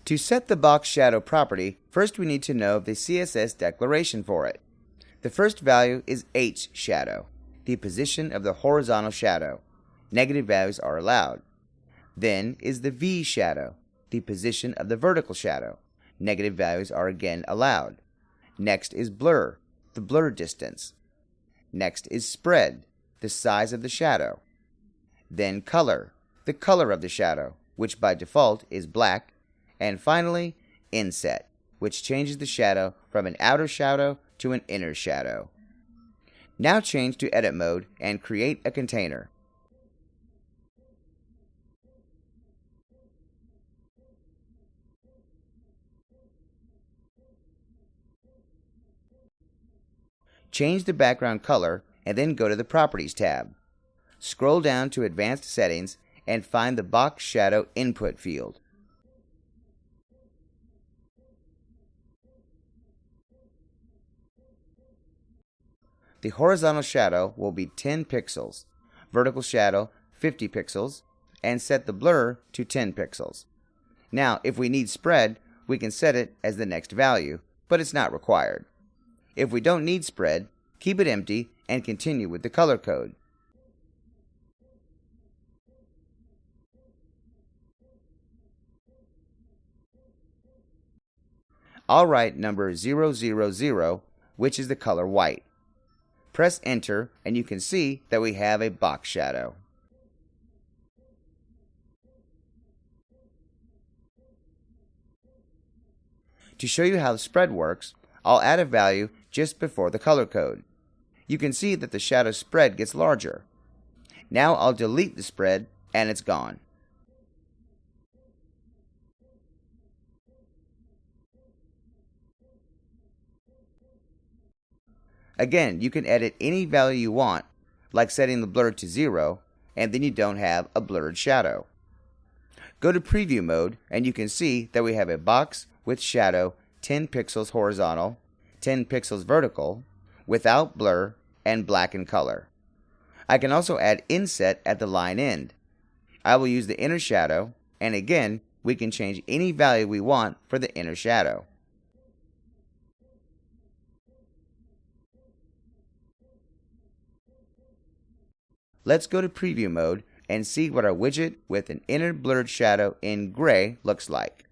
To set the box shadow property, first we need to know the CSS declaration for it. The first value is H shadow, the position of the horizontal shadow. Negative values are allowed. Then is the V shadow, the position of the vertical shadow. Negative values are again allowed. Next is blur, the blur distance. Next is spread, the size of the shadow. Then color, the color of the shadow, which by default is black. And finally, inset, which changes the shadow from an outer shadow to an inner shadow. Now change to edit mode and create a container. Change the background color and then go to the Properties tab. Scroll down to Advanced Settings and find the Box Shadow Input field. The horizontal shadow will be 10 pixels, vertical shadow 50 pixels, and set the blur to 10 pixels. Now, if we need spread, we can set it as the next value, but it's not required. If we don't need spread, keep it empty and continue with the color code. I'll write number 000, which is the color white. Press enter and you can see that we have a box shadow. To show you how the spread works, I'll add a value just before the color code. You can see that the shadow spread gets larger. Now I'll delete the spread and it's gone. Again, you can edit any value you want, like setting the blur to 0, and then you don't have a blurred shadow. Go to preview mode and you can see that we have a box with shadow 10 pixels horizontal, 10 pixels vertical, without blur, and black in color. I can also add inset at the line end. I will use the inner shadow, and again, we can change any value we want for the inner shadow. Let's go to preview mode and see what our widget with an inner blurred shadow in gray looks like.